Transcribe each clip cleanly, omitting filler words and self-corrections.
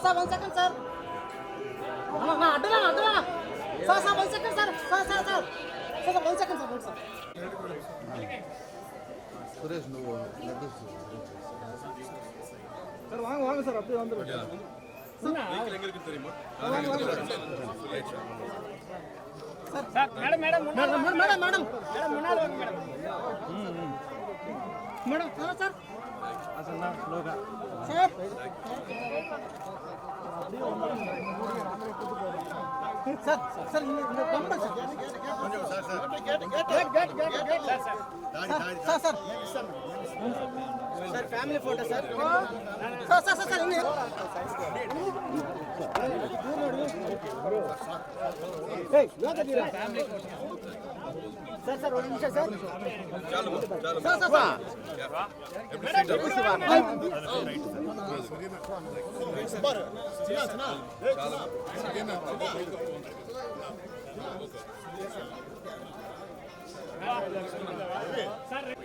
Sir 1 second sir. నా అడ్డనా sir 1 second sir. Sir 1 second sir. Suresh నువ్వు சார் வாங்க சார் அப்படியே வந்துருங்க வெஹிக்கிள் எங்க இருக்கு தெரியுமா? சார் மேடம் முன்னால வாங்க மேடம் సార్ అసలు స్లోగా సార్ సార్ పంపండి sir. Sir family photo sir. Sir 1 నిమిషం సార్.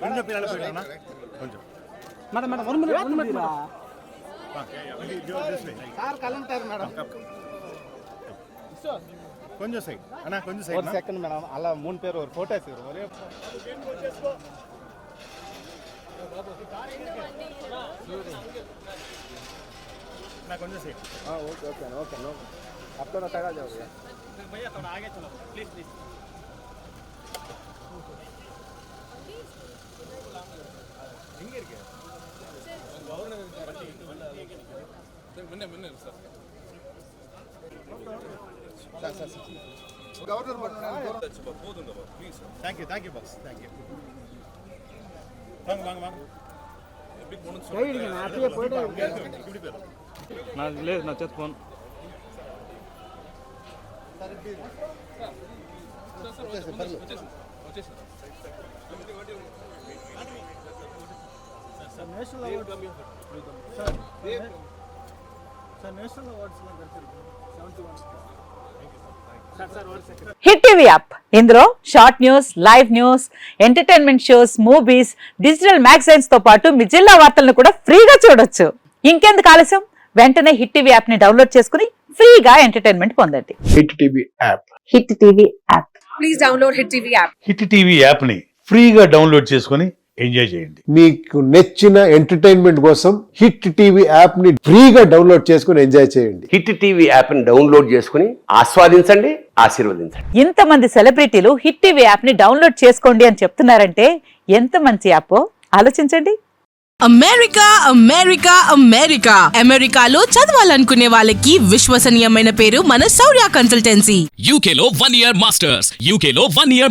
కొంచెం పిల్లలు పెట్టానా కొంచెం మేడం 1 మినిట్ సార్ కలంటారు మేడం కొంచెం సైడ్ అన్నా కొంచెం సైడ్ 1 సెకండ్ మేడం అలా 3 పేరు ఒక ఫోటో తీరు ఒరే నా కొంచెం సైడ్ ఓకే नो अब थोड़ा खड़ा जाओ भैया थोड़ा आगे चलो प्लीज எங்க இருக்கு முன்ன சார் கவர்னர் போதுங்க please thank you boss thank you வாங்க பிக் போனஸ் கையிடுங்க நான் அப்படியே போய்டே இப்படி பேரு நான் లేదు నా చేత phone national awards sir national awards లో దొరికింది 71 హిట్ టీవీ యాప్ ఇందులో short news, live news, entertainment shows, movies, digital magazines తో పాటు మీ జిల్లా వార్తలను కూడా ఫ్రీగా చూడొచ్చు. ఇంకెందుకు ఆలస్యం, వెంటనే హిట్ టీవీ యాప్ ని డౌన్లోడ్ చేసుకుని ఫ్రీగా ఎంటర్టైన్మెంట్ పొందండి. Hit TV app hit TV app please download hit TV app. Hit TV app ని ఫ్రీగా డౌన్లోడ్ చేసుకుని ఎంజాయ్ చేయండి. మీకు నచ్చిన ఎంటర్టైన్మెంట్ కోసం హిట్ టీవీ యాప్ ని ఫ్రీగా డౌన్లోడ్ చేసుకుని ఎంజాయ్ చేయండి. హిట్ టీవీ యాప్ ని డౌన్లోడ్ చేసుకుని ఆస్వాదించండి, ఆశీర్వదించండి. ఇంతమంది సెలబ్రిటీలు హిట్ టీవీ యాప్ ని డౌన్లోడ్ చేసుకోండి అని చెప్తున్నారంటే ఎంత మంచి యాప్ ఆలోచించండి. అమెరికాలో చదవాలనుకునే వాళ్ళకి విశ్వసనీయమైన పేరు మన శౌర్య consultancy. UKలో 1 year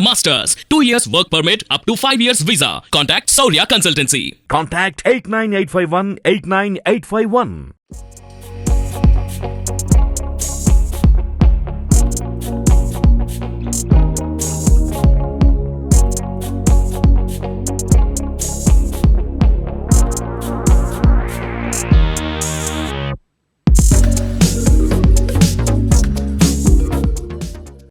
masters, 2 years work permit up to 5 years visa. Contact Saurya Consultancy. Contact 89851 89851.